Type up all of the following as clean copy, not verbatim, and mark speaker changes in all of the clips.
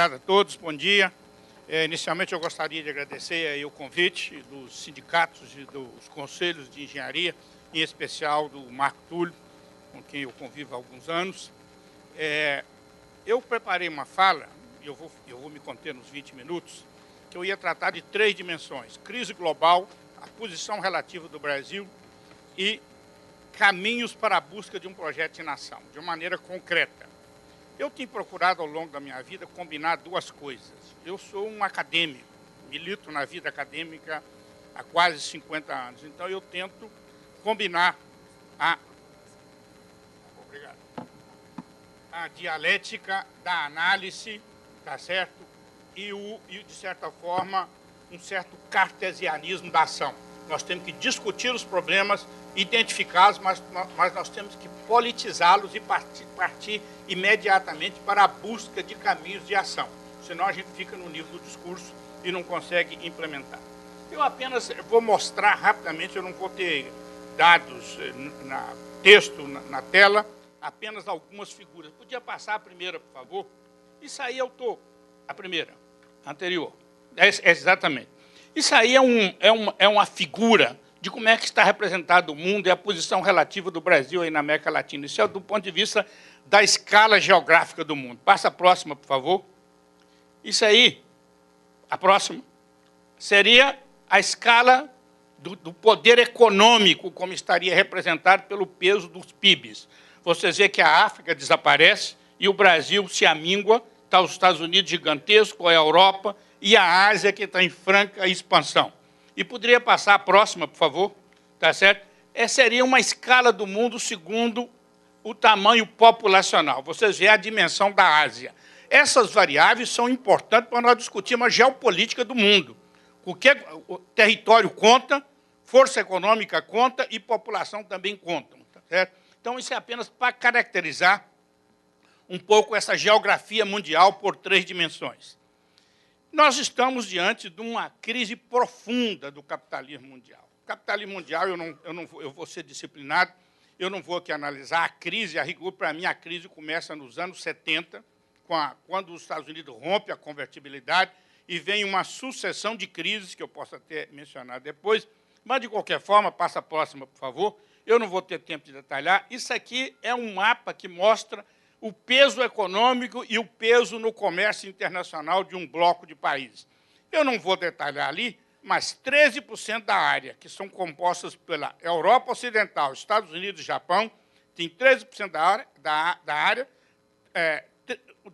Speaker 1: obrigado a todos, bom dia. Inicialmente, eu gostaria de agradecer aí o convite dos sindicatos e dos conselhos de engenharia, em especial do Marco Túlio, com quem eu convivo há alguns anos. Eu preparei uma fala, e eu vou me conter nos 20 minutos, que eu ia tratar de 3 dimensões: crise global, a posição relativa do Brasil e caminhos para a busca de um projeto de nação, de uma maneira concreta. Eu tenho procurado, ao longo da minha vida, combinar 2 coisas. Eu sou um acadêmico, milito na vida acadêmica há quase 50 anos, então eu tento combinar a dialética da análise, tá certo? E, de certa forma, um certo cartesianismo da ação. Nós temos que discutir os problemas, identificá-los, mas nós temos que politizá-los e partir imediatamente para a busca de caminhos de ação. Senão a gente fica no nível do discurso e não consegue implementar. Eu apenas vou mostrar rapidamente, eu não vou ter dados, texto na tela, apenas algumas figuras. Podia passar a primeira, por favor? Isso aí a primeira, anterior. Exatamente. Isso aí é uma figura de como é que está representado o mundo e a posição relativa do Brasil aí na América Latina. Isso é do ponto de vista da escala geográfica do mundo. Passa a próxima, por favor. Isso aí, a próxima, seria a escala do poder econômico, como estaria representado pelo peso dos PIBs. Vocês veem que a África desaparece e o Brasil se amíngua, está os Estados Unidos gigantesco, a Europa e a Ásia, que está em franca expansão. E poderia passar a próxima, por favor? Tá certo? Essa seria uma escala do mundo segundo o tamanho populacional. Vocês veem a dimensão da Ásia. Essas variáveis são importantes para nós discutirmos a geopolítica do mundo. O território conta, força econômica conta e população também contam. Tá certo? Então, isso é apenas para caracterizar um pouco essa geografia mundial por 3 dimensões. Nós estamos diante de uma crise profunda do capitalismo mundial. O capitalismo mundial, eu vou ser disciplinado, eu não vou aqui analisar a crise, a rigor, para mim, a crise começa nos anos 70, quando os Estados Unidos rompem a convertibilidade e vem uma sucessão de crises, que eu posso até mencionar depois, mas, de qualquer forma, passa a próxima, por favor. Eu não vou ter tempo de detalhar. Isso aqui é um mapa que mostra o peso econômico e o peso no comércio internacional de um bloco de países. Eu não vou detalhar ali, mas 13% da área, que são compostas pela Europa Ocidental, Estados Unidos e Japão, tem 13% da área,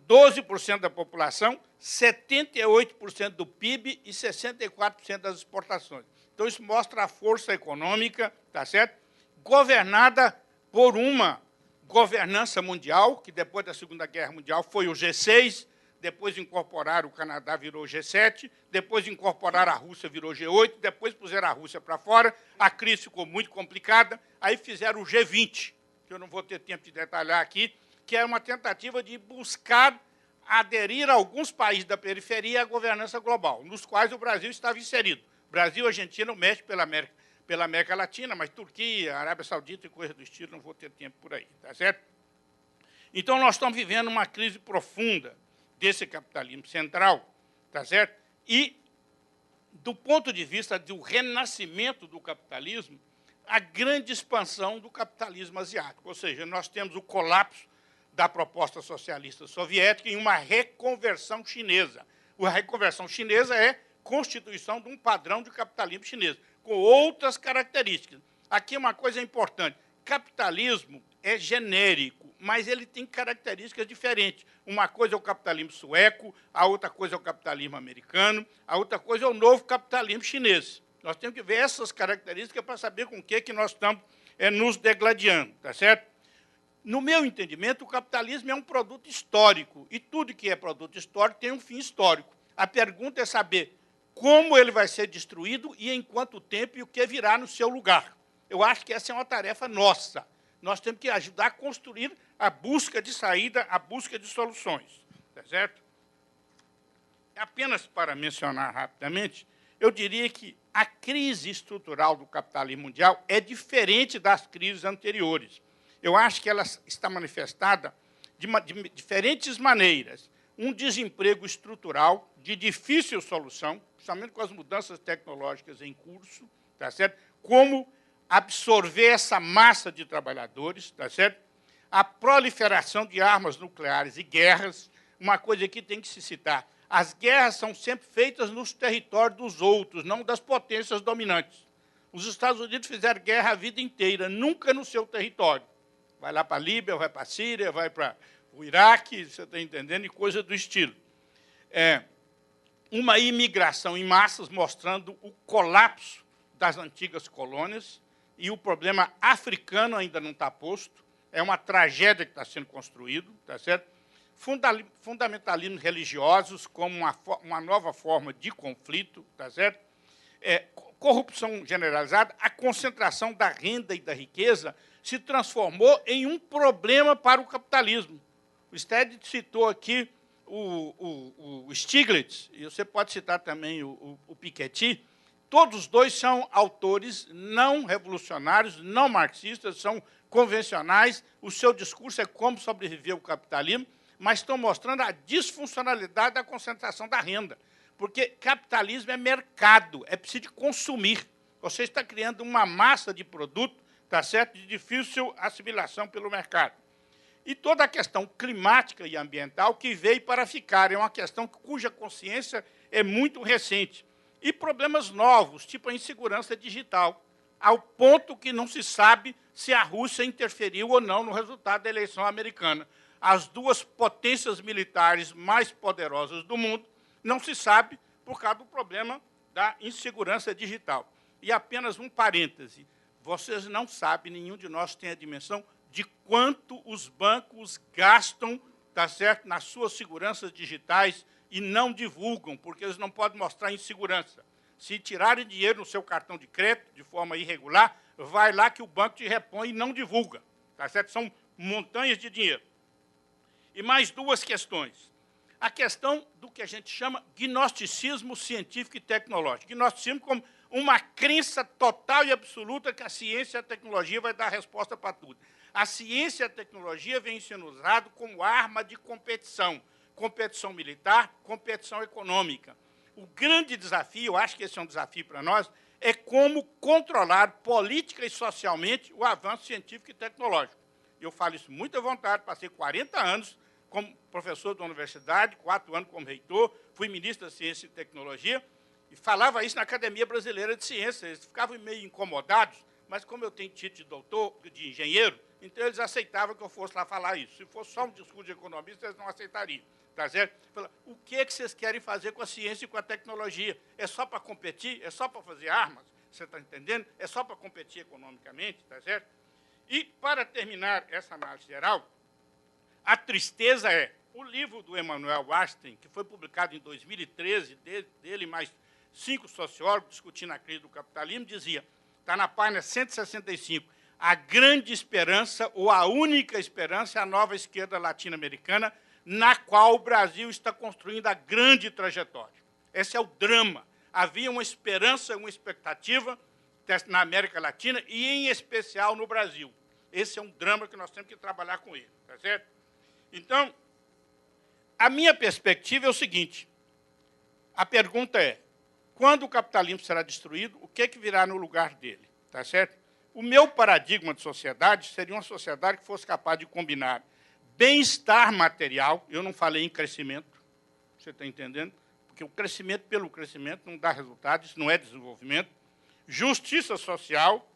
Speaker 1: 12% da população, 78% do PIB e 64% das exportações. Então, isso mostra a força econômica, tá certo? Governada por uma governança mundial, que depois da Segunda Guerra Mundial foi o G6, depois incorporaram o Canadá, virou o G7, depois incorporaram a Rússia, virou o G8, depois puseram a Rússia para fora, a crise ficou muito complicada, aí fizeram o G20, que eu não vou ter tempo de detalhar aqui, que é uma tentativa de buscar aderir a alguns países da periferia à governança global, nos quais o Brasil estava inserido. Brasil, Argentina, o México pela América Latina, mas Turquia, Arábia Saudita e coisas do estilo, não vou ter tempo por aí, tá certo? Então, nós estamos vivendo uma crise profunda desse capitalismo central, tá certo? E, do ponto de vista do renascimento do capitalismo, a grande expansão do capitalismo asiático, ou seja, nós temos o colapso da proposta socialista soviética em uma reconversão chinesa. A reconversão chinesa é constituição de um padrão de capitalismo chinês, com outras características. Aqui uma coisa importante: capitalismo é genérico, mas ele tem características diferentes. Uma coisa é o capitalismo sueco, a outra coisa é o capitalismo americano, a outra coisa é o novo capitalismo chinês. Nós temos que ver essas características para saber com o que nós estamos nos degladiando, tá certo? No meu entendimento, o capitalismo é um produto histórico, e tudo que é produto histórico tem um fim histórico. A pergunta é saber como ele vai ser destruído e em quanto tempo e o que virá no seu lugar. Eu acho que essa é uma tarefa nossa. Nós temos que ajudar a construir a busca de saída, a busca de soluções. Tá certo? Apenas para mencionar rapidamente, eu diria que a crise estrutural do capitalismo mundial é diferente das crises anteriores. Eu acho que ela está manifestada de diferentes maneiras. um desemprego estrutural de difícil solução, principalmente com as mudanças tecnológicas em curso, tá certo? Como absorver essa massa de trabalhadores, tá certo? A proliferação de armas nucleares e guerras, uma coisa que tem que se citar, as guerras são sempre feitas nos territórios dos outros, não das potências dominantes. Os Estados Unidos fizeram guerra a vida inteira, nunca no seu território. Vai lá para a Líbia, vai para a Síria, vai para o Iraque, você está entendendo, e coisa do estilo. Uma imigração em massas mostrando o colapso das antigas colônias, e o problema africano ainda não está posto, é uma tragédia que está sendo construído, tá certo? Fundamentalismos religiosos como uma nova forma de conflito, tá certo? Corrupção generalizada, a concentração da renda e da riqueza se transformou em um problema para o capitalismo. O Stedit citou aqui o Stiglitz, e você pode citar também o Piketty. Todos os dois são autores não revolucionários, não marxistas, são convencionais. O seu discurso é como sobreviver o capitalismo, mas estão mostrando a disfuncionalidade da concentração da renda. Porque capitalismo é mercado, é preciso de consumir. Você está criando uma massa de produto, tá certo, de difícil assimilação pelo mercado. E toda a questão climática e ambiental que veio para ficar, é uma questão cuja consciência é muito recente. E problemas novos, tipo a insegurança digital, ao ponto que não se sabe se a Rússia interferiu ou não no resultado da eleição americana. As duas potências militares mais poderosas do mundo não se sabe por causa do problema da insegurança digital. E apenas um parêntese, vocês não sabem, nenhum de nós tem a dimensão de quanto os bancos gastam, tá certo, nas suas seguranças digitais e não divulgam, porque eles não podem mostrar insegurança. Se tirarem dinheiro no seu cartão de crédito de forma irregular, vai lá que o banco te repõe e não divulga. Tá certo? São montanhas de dinheiro. E mais duas questões. A questão do que a gente chama gnosticismo científico e tecnológico. Gnosticismo como uma crença total e absoluta que a ciência e a tecnologia vai dar a resposta para tudo. A ciência e a tecnologia vêm sendo usadas como arma de competição. Competição militar, competição econômica. O grande desafio, eu acho que esse é um desafio para nós, é como controlar política e socialmente o avanço científico e tecnológico. Eu falo isso muito à vontade, passei 40 anos como professor da universidade, 4 anos como reitor, fui ministro da Ciência e Tecnologia, e falava isso na Academia Brasileira de Ciências. Eles ficavam meio incomodados, mas como eu tenho título de doutor, de engenheiro, então eles aceitavam que eu fosse lá falar isso. Se fosse só um discurso de economista, eles não aceitariam. Tá certo? O que é que vocês querem fazer com a ciência e com a tecnologia? É só para competir? É só para fazer armas? Você está entendendo? É só para competir economicamente? Tá certo? E, para terminar essa análise geral, a tristeza é o livro do Emmanuel Weinstein, que foi publicado em 2013, dele mais 5 sociólogos discutindo a crise do capitalismo, dizia, está na página 165, a grande esperança, ou a única esperança, é a nova esquerda latino-americana, na qual o Brasil está construindo a grande trajetória. Esse é o drama. Havia uma esperança, uma expectativa na América Latina e, em especial, no Brasil. Esse é um drama que nós temos que trabalhar com ele. Tá certo? Então, a minha perspectiva é o seguinte. A pergunta é, quando o capitalismo será destruído, o que virá no lugar dele? Tá certo? O meu paradigma de sociedade seria uma sociedade que fosse capaz de combinar bem-estar material, eu não falei em crescimento, você está entendendo? Porque o crescimento pelo crescimento não dá resultado, isso não é desenvolvimento. Justiça social,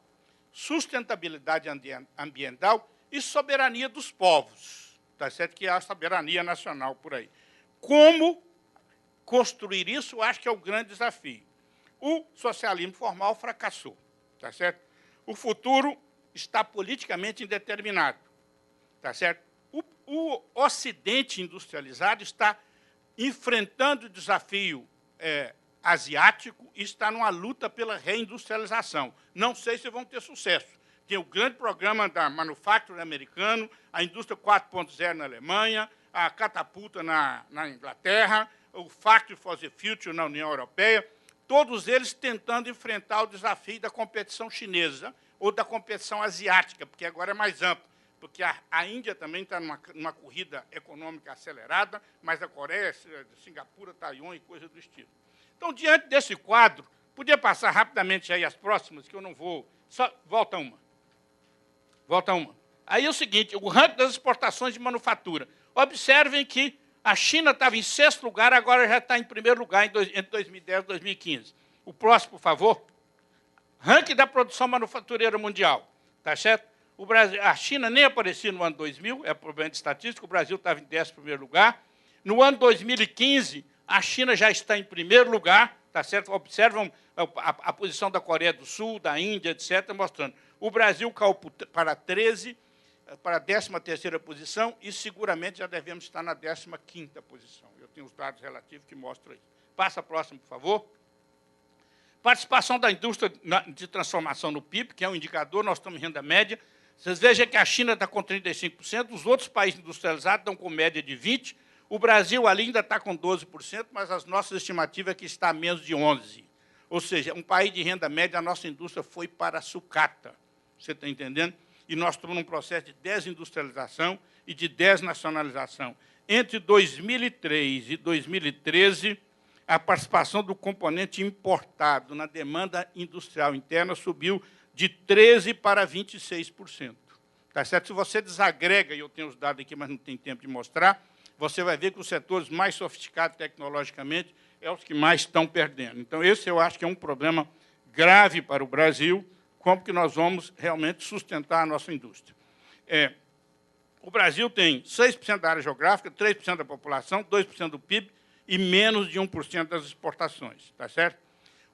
Speaker 1: sustentabilidade ambiental e soberania dos povos. Está certo que há a soberania nacional por aí. Como construir isso, eu acho que é o grande desafio. O socialismo formal fracassou. Está certo? O futuro está politicamente indeterminado. Está certo? O Ocidente industrializado está enfrentando o desafio asiático e está numa luta pela reindustrialização. Não sei se vão ter sucesso. Tem o grande programa da Manufacturing americano, a indústria 4.0 na Alemanha, a catapulta na Inglaterra, o Factory for the Future na União Europeia, todos eles tentando enfrentar o desafio da competição chinesa ou da competição asiática, porque agora é mais amplo. porque a Índia também está numa corrida econômica acelerada, mas a Coreia, Singapura, Taiwan e coisa do estilo. Então, diante desse quadro, podia passar rapidamente aí as próximas, que eu não vou... Só volta uma. Volta uma. Aí é o seguinte, o ranking das exportações de manufatura. Observem que a China estava em 6º lugar, agora já está em 1º lugar entre 2010 e 2015. O próximo, por favor. Ranking da produção manufatureira mundial. Tá certo? O Brasil, a China nem aparecia no ano 2000, é problema de estatística, o Brasil estava em 11º lugar. No ano 2015, a China já está em 1º lugar, tá certo? Observam a posição da Coreia do Sul, da Índia, etc., mostrando. O Brasil caiu para 13, para a 13ª posição, e seguramente já devemos estar na 15ª posição. Eu tenho os dados relativos que mostram isso. Passa a próxima, por favor. Participação da indústria de transformação no PIB, que é um indicador, nós estamos em renda média. Vocês vejam que a China está com 35%, os outros países industrializados estão com média de 20%, o Brasil ali ainda está com 12%, mas as nossas estimativas é que está a menos de 11%. Ou seja, um país de renda média, a nossa indústria foi para a sucata. Você está entendendo? E nós estamos num processo de desindustrialização e de desnacionalização. Entre 2003 e 2013, a participação do componente importado na demanda industrial interna subiu de 13% para 26%. Tá certo? Se você desagrega, e eu tenho os dados aqui, mas não tem tempo de mostrar, você vai ver que os setores mais sofisticados tecnologicamente é os que mais estão perdendo. Então, esse eu acho que é um problema grave para o Brasil, como que nós vamos realmente sustentar a nossa indústria. O Brasil tem 6% da área geográfica, 3% da população, 2% do PIB e menos de 1% das exportações. Tá certo?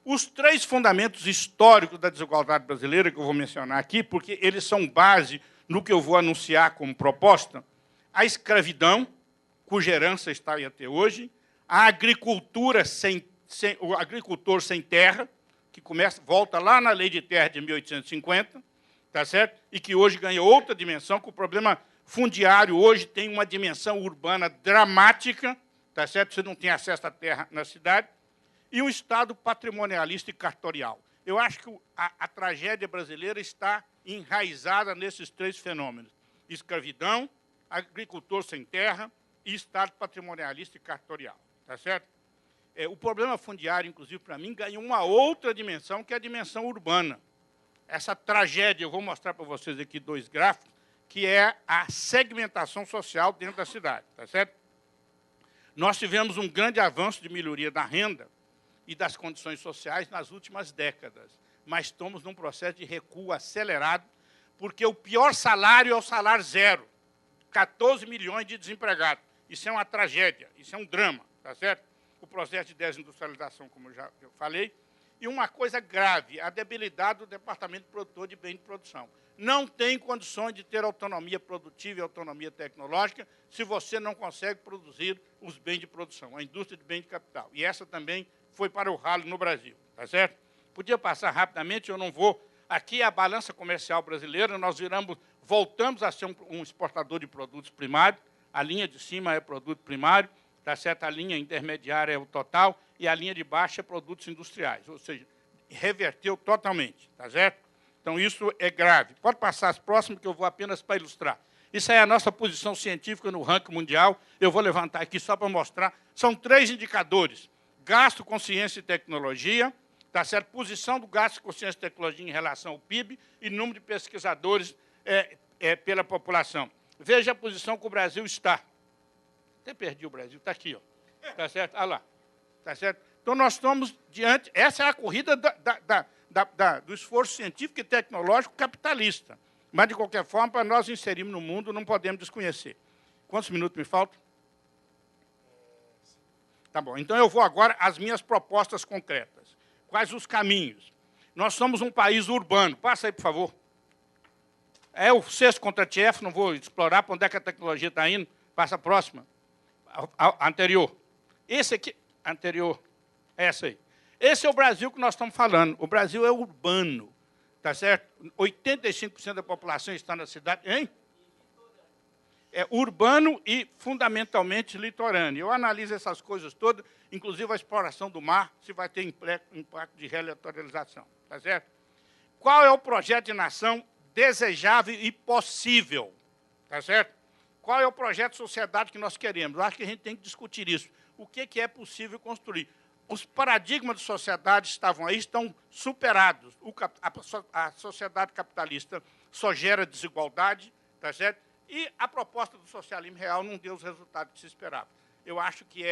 Speaker 1: Os 3 fundamentos históricos da desigualdade brasileira, que eu vou mencionar aqui, porque eles são base no que eu vou anunciar como proposta: a escravidão, cuja herança está aí até hoje, a agricultura o agricultor sem terra, que volta lá na Lei de Terra de 1850, tá certo? E que hoje ganha outra dimensão, que o problema fundiário hoje tem uma dimensão urbana dramática, tá certo? Você não tem acesso à terra na cidade, e um Estado patrimonialista e cartorial. Eu acho que a tragédia brasileira está enraizada nesses 3 fenômenos: escravidão, agricultor sem terra e Estado patrimonialista e cartorial. Tá certo? O problema fundiário, inclusive, para mim, ganhou uma outra dimensão, que é a dimensão urbana. Essa tragédia, eu vou mostrar para vocês aqui 2 gráficos, que é a segmentação social dentro da cidade. Tá certo? Nós tivemos um grande avanço de melhoria da renda e das condições sociais nas últimas décadas, mas estamos num processo de recuo acelerado, porque o pior salário é o salário zero. 14 milhões de desempregados. Isso é uma tragédia, isso é um drama, tá certo? O processo de desindustrialização, como eu já falei. E uma coisa grave, a debilidade do Departamento Produtor de Bens de Produção. Não tem condições de ter autonomia produtiva e autonomia tecnológica se você não consegue produzir os bens de produção, a indústria de bens de capital. E essa também foi para o ralo no Brasil, tá certo? Podia passar rapidamente, eu não vou. Aqui é a balança comercial brasileira, nós voltamos a ser um exportador de produtos primários, a linha de cima é produto primário, tá certo? A linha intermediária é o total e a linha de baixo é produtos industriais, ou seja, reverteu totalmente, tá certo? Então, isso é grave. Pode passar as próximas, que eu vou apenas para ilustrar. Isso aí é a nossa posição científica no ranking mundial. Eu vou levantar aqui só para mostrar. São 3 indicadores: gasto com ciência e tecnologia, tá certo? Posição do gasto com ciência e tecnologia em relação ao PIB e número de pesquisadores pela população. Veja a posição que o Brasil está. Até perdi o Brasil, está aqui, ó. Tá certo? Olha lá. Tá certo? Então, nós estamos diante... Essa é a corrida do esforço científico e tecnológico capitalista. Mas, de qualquer forma, para nós inserirmos no mundo, não podemos desconhecer. Quantos minutos me faltam? Tá bom. Então, eu vou agora às minhas propostas concretas. Quais os caminhos? Nós somos um país urbano. Passa aí, por favor. É o 6º contra TF, não vou explorar para onde é que a tecnologia está indo. Passa a próxima. A anterior. Esse aqui, anterior. Essa aí. Esse é o Brasil que nós estamos falando. O Brasil é urbano. Tá certo? 85% da população está na cidade. Hein? É urbano e, fundamentalmente, litorâneo. Eu analiso essas coisas todas, inclusive a exploração do mar, se vai ter impacto de relatorização. Tá certo? Qual é o projeto de nação desejável e possível? tá certo? Qual é o projeto de sociedade que nós queremos? Eu acho que a gente tem que discutir isso. O que é possível construir? Os paradigmas de sociedade estavam aí, estão superados. A sociedade capitalista só gera desigualdade, tá certo? E a proposta do socialismo real não deu os resultados que se esperava. Eu acho que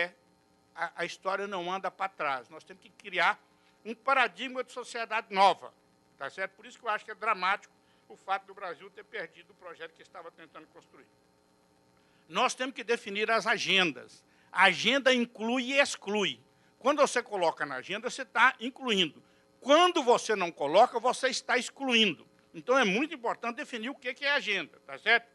Speaker 1: a história não anda para trás. Nós temos que criar um paradigma de sociedade nova, tá certo? Por isso que eu acho que é dramático o fato do Brasil ter perdido o projeto que estava tentando construir. Nós temos que definir as agendas. A agenda inclui e exclui. Quando você coloca na agenda, você está incluindo. Quando você não coloca, você está excluindo. Então, é muito importante definir o que é agenda, tá certo?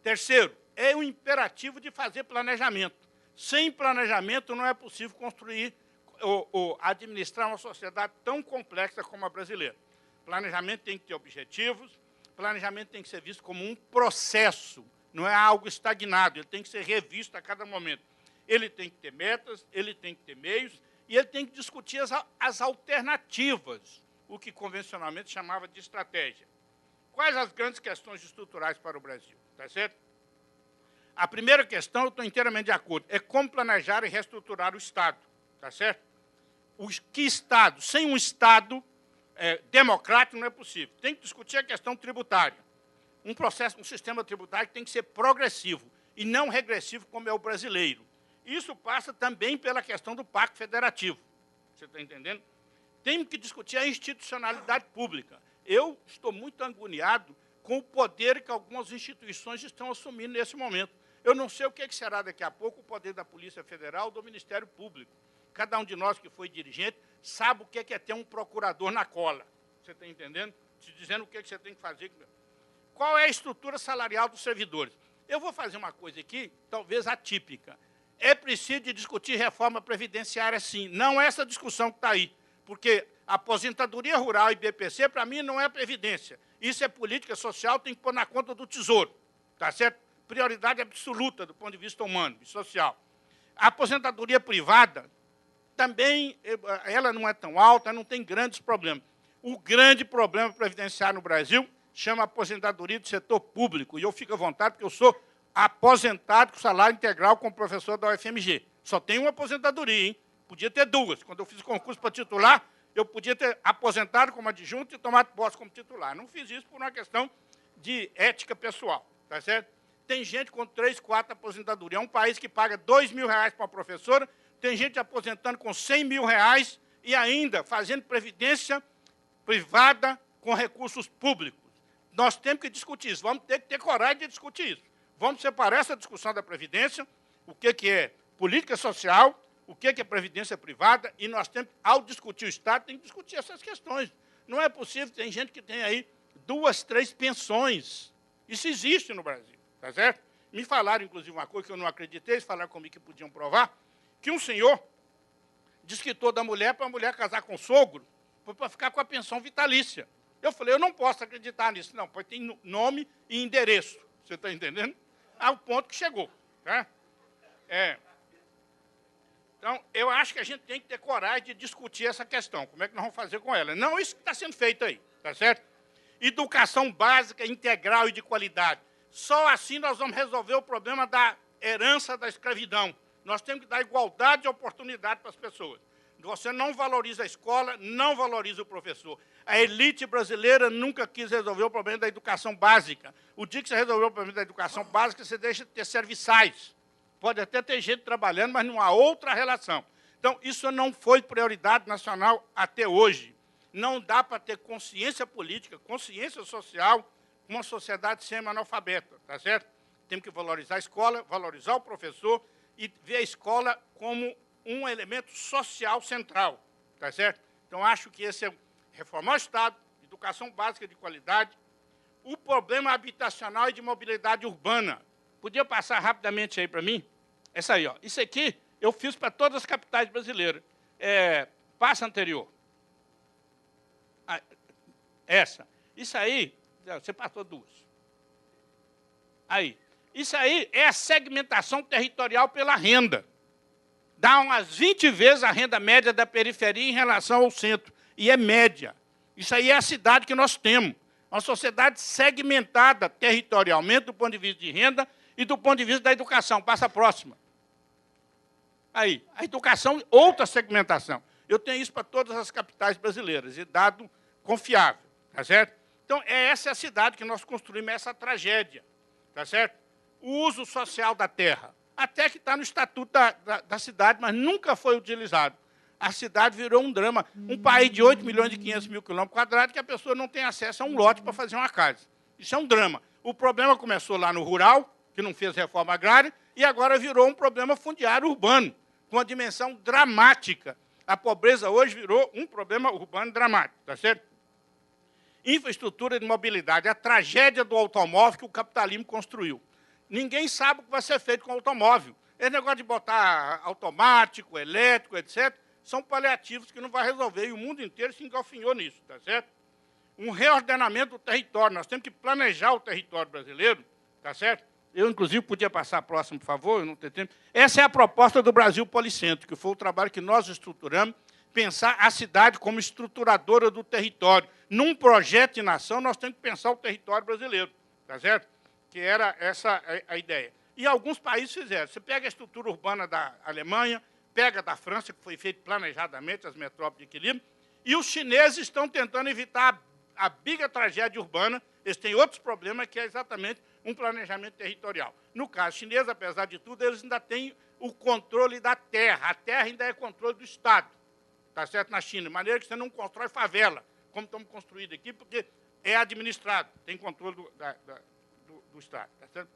Speaker 1: Terceiro, é o imperativo de fazer planejamento. Sem planejamento, não é possível construir ou administrar uma sociedade tão complexa como a brasileira. Planejamento tem que ter objetivos, planejamento tem que ser visto como um processo, não é algo estagnado, ele tem que ser revisto a cada momento. Ele tem que ter metas, ele tem que ter meios, e ele tem que discutir as alternativas, o que convencionalmente chamava de estratégia. Quais as grandes questões estruturais para o Brasil? Tá certo? A primeira questão, eu estou inteiramente de acordo, é como planejar e reestruturar o Estado. Tá certo? Que Estado? Sem um Estado democrático não é possível. Tem que discutir a questão tributária. Um sistema tributário que tem que ser progressivo e não regressivo, como é o brasileiro. Isso passa também pela questão do pacto federativo. Você está entendendo? Temos que discutir a institucionalidade pública. Eu estou muito agoniado com o poder que algumas instituições estão assumindo nesse momento. Eu não sei o que será daqui a pouco o poder da Polícia Federal ou do Ministério Público. Cada um de nós que foi dirigente sabe o que é ter um procurador na cola. Você está entendendo? Te dizendo o que você tem que fazer. Qual é a estrutura salarial dos servidores? Eu vou fazer uma coisa aqui, talvez atípica. É preciso discutir reforma previdenciária, sim. Não essa discussão que está aí. Porque aposentadoria rural e BPC, para mim, não é previdência. Isso é política social, tem que pôr na conta do Tesouro. Tá certo? Prioridade absoluta do ponto de vista humano e social. A aposentadoria privada, também, ela não é tão alta, não tem grandes problemas. O grande problema previdenciário no Brasil chama aposentadoria do setor público. E eu fico à vontade, porque eu sou aposentado com salário integral como professor da UFMG. Só tenho uma aposentadoria, hein? Podia ter duas. Quando eu fiz concurso para titular, eu podia ter aposentado como adjunto e tomado posse como titular. Não fiz isso por uma questão de ética pessoal, tá certo? Tem gente com 3, 4 aposentadorias. É um país que paga R$2.000 para uma professora, tem gente aposentando com R$100.000 e ainda fazendo previdência privada com recursos públicos. Nós temos que discutir isso, vamos ter que ter coragem de discutir isso. Vamos separar essa discussão da previdência, o que é política social, o que é previdência privada, e nós temos, ao discutir o Estado, tem que discutir essas questões. Não é possível, tem gente que tem aí 2, 3 pensões. Isso existe no Brasil, tá certo? Me falaram, inclusive, uma coisa que eu não acreditei, eles falaram comigo que podiam provar, que um senhor desquitou da mulher para a mulher casar com o sogro, para ficar com a pensão vitalícia. Eu falei, eu não posso acreditar nisso, não, pois tem nome e endereço. Você está entendendo? Ao ponto que chegou. Tá? Então, eu acho que a gente tem que ter coragem de discutir essa questão. Como é que nós vamos fazer com ela? Não isso que está sendo feito aí, tá certo? Educação básica, integral e de qualidade. Só assim nós vamos resolver o problema da herança da escravidão. Nós temos que dar igualdade de oportunidade para as pessoas. Você não valoriza a escola, não valoriza o professor. A elite brasileira nunca quis resolver o problema da educação básica. O dia que você resolveu o problema da educação básica, você deixa de ter serviçais. Pode até ter gente trabalhando, mas não há outra relação. Então, isso não foi prioridade nacional até hoje. Não dá para ter consciência política, consciência social, uma sociedade semi-analfabeta, tá certo? Temos que valorizar a escola, valorizar o professor e ver a escola como um elemento social central, tá certo? Então, acho que esse é reformar o Estado, educação básica de qualidade, o problema habitacional e de mobilidade urbana. Podia passar rapidamente aí para mim? Essa aí, ó. Isso aqui eu fiz para todas as capitais brasileiras. Passa anterior. Essa. Isso aí, você passou 2. Aí. Isso aí é a segmentação territorial pela renda. Dá umas 20 vezes a renda média da periferia em relação ao centro. E é média. Isso aí é a cidade que nós temos. Uma sociedade segmentada territorialmente do ponto de vista de renda e do ponto de vista da educação. Passa a próxima. Aí, a educação, outra segmentação. Eu tenho isso para todas as capitais brasileiras, e dado confiável, tá certo? Então, essa é a cidade que nós construímos, essa tragédia, tá certo? O uso social da terra, até que está no estatuto da cidade, mas nunca foi utilizado. A cidade virou um drama. Um país de 8 milhões e 500 mil quilômetros quadrados, que a pessoa não tem acesso a um lote para fazer uma casa. Isso é um drama. O problema começou lá no rural, que não fez reforma agrária, e agora virou um problema fundiário urbano, com uma dimensão dramática. A pobreza hoje virou um problema urbano dramático, tá certo? Infraestrutura de mobilidade, a tragédia do automóvel que o capitalismo construiu. Ninguém sabe o que vai ser feito com o automóvel. Esse negócio de botar automático, elétrico, etc., são paliativos que não vai resolver, e o mundo inteiro se engalfinhou nisso, tá certo? Um reordenamento do território, nós temos que planejar o território brasileiro, tá certo? Eu, inclusive, podia passar a próxima, por favor, eu não tenho tempo. Essa é a proposta do Brasil Policêntrico, que foi o trabalho que nós estruturamos, pensar a cidade como estruturadora do território. Num projeto de nação, nós temos que pensar o território brasileiro, tá certo? Que era essa a ideia. E alguns países fizeram. Você pega a estrutura urbana da Alemanha, pega da França, que foi feito planejadamente, as metrópoles de equilíbrio, e os chineses estão tentando evitar a biga tragédia urbana. Eles têm outros problemas, que é exatamente um planejamento territorial. No caso chinês, apesar de tudo, eles ainda têm o controle da terra. A terra ainda é controle do Estado, tá certo? Na China, de maneira que você não constrói favela, como estamos construídos aqui, porque é administrado, tem controle do Estado, tá certo?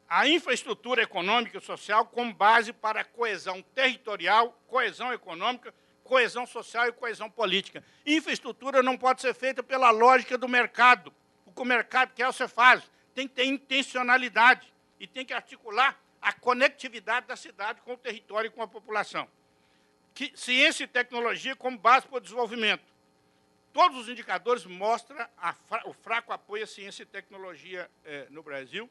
Speaker 1: A infraestrutura econômica e social como base para a coesão territorial, coesão econômica, coesão social e coesão política. Infraestrutura não pode ser feita pela lógica do mercado. O que o mercado quer, você faz. Tem que ter intencionalidade e tem que articular a conectividade da cidade com o território e com a população. Ciência e tecnologia como base para o desenvolvimento. Todos os indicadores mostram o fraco apoio à ciência e tecnologia no Brasil.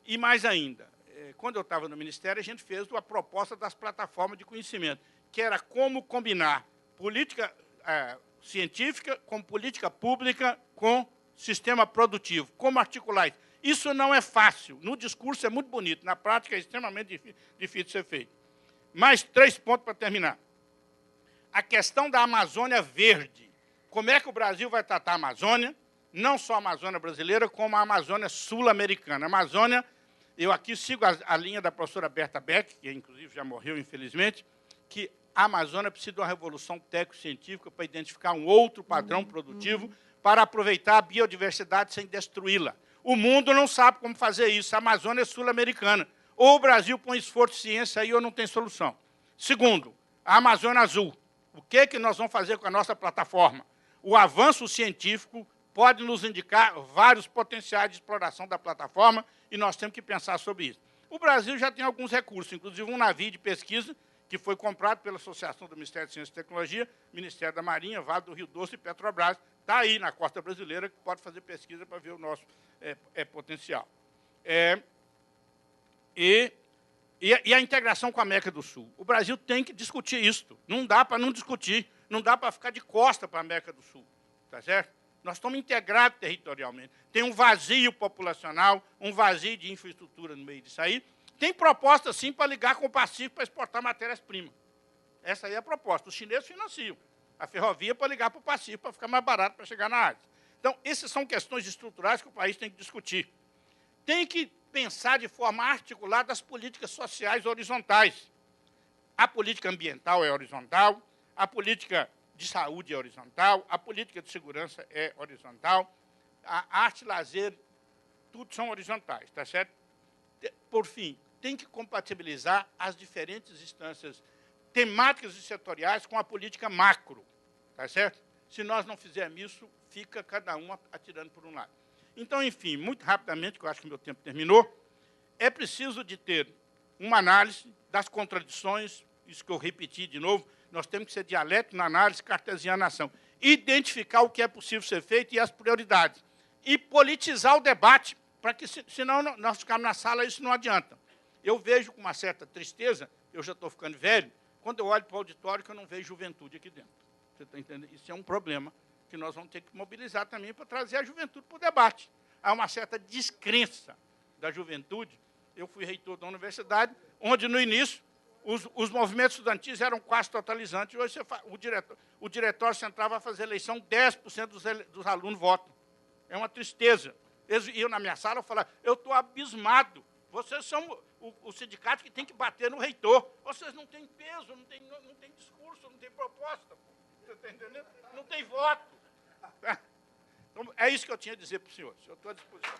Speaker 1: E mais ainda, quando eu estava no Ministério, a gente fez a proposta das plataformas de conhecimento, que era como combinar política científica com política pública com sistema produtivo, como articular isso. Isso não é fácil. No discurso é muito bonito, na prática é extremamente difícil de ser feito. Mais 3 pontos para terminar. A questão da Amazônia verde. Como é que o Brasil vai tratar a Amazônia? Não só a Amazônia brasileira, como a Amazônia sul-americana. A Amazônia, eu aqui sigo a linha da professora Berta Beck, que inclusive já morreu, infelizmente, que a Amazônia precisa de uma revolução técnico-científica para identificar um outro padrão produtivo para aproveitar a biodiversidade sem destruí-la. O mundo não sabe como fazer isso. A Amazônia é sul-americana. Ou o Brasil põe esforço de ciência aí ou não tem solução. Segundo, a Amazônia Azul. O que nós vamos fazer com a nossa plataforma? O avanço científico pode nos indicar vários potenciais de exploração da plataforma e nós temos que pensar sobre isso. O Brasil já tem alguns recursos, inclusive um navio de pesquisa que foi comprado pela Associação do Ministério de Ciência e Tecnologia, Ministério da Marinha, Vale do Rio Doce e Petrobras. Está aí na costa brasileira, que pode fazer pesquisa para ver o nosso potencial. E a integração com a América do Sul. O Brasil tem que discutir isso. Não dá para não discutir, não dá para ficar de costa para a América do Sul. Tá certo? Nós estamos integrados territorialmente. Tem um vazio populacional, um vazio de infraestrutura no meio disso aí. Tem proposta, sim, para ligar com o Pacífico para exportar matérias-primas. Essa aí é a proposta. Os chineses financiam a ferrovia para ligar para o Pacífico, para ficar mais barato para chegar na Ásia. Então, essas são questões estruturais que o país tem que discutir. Tem que pensar de forma articulada as políticas sociais horizontais. A política ambiental é horizontal, a política de saúde é horizontal, a política de segurança é horizontal, a arte e lazer, tudo são horizontais, tá certo? Por fim, tem que compatibilizar as diferentes instâncias temáticas e setoriais com a política macro, tá certo? Se nós não fizermos isso, fica cada um atirando por um lado. Então, enfim, muito rapidamente, que eu acho que meu tempo terminou, é preciso de ter uma análise das contradições, isso que eu repeti de novo, nós temos que ser dialético na análise, cartesiana na ação. Identificar o que é possível ser feito e as prioridades. E politizar o debate, para que, senão, nós ficarmos na sala, isso não adianta. Eu vejo com uma certa tristeza, eu já estou ficando velho, quando eu olho para o auditório, que eu não vejo juventude aqui dentro. Você está entendendo? Isso é um problema que nós vamos ter que mobilizar também para trazer a juventude para o debate. Há uma certa descrença da juventude. Eu fui reitor da universidade, onde, no início, os movimentos estudantis eram quase totalizantes. Hoje, o diretório central vai fazer eleição, 10% dos alunos votam. É uma tristeza. Eles iam na minha sala e falavam, eu estou abismado. Vocês são o sindicato que tem que bater no reitor. Vocês não têm peso, não têm discurso, não têm proposta. Você está entendendo? Não tem voto. Então, é isso que eu tinha a dizer para o senhor. Eu estou à disposição.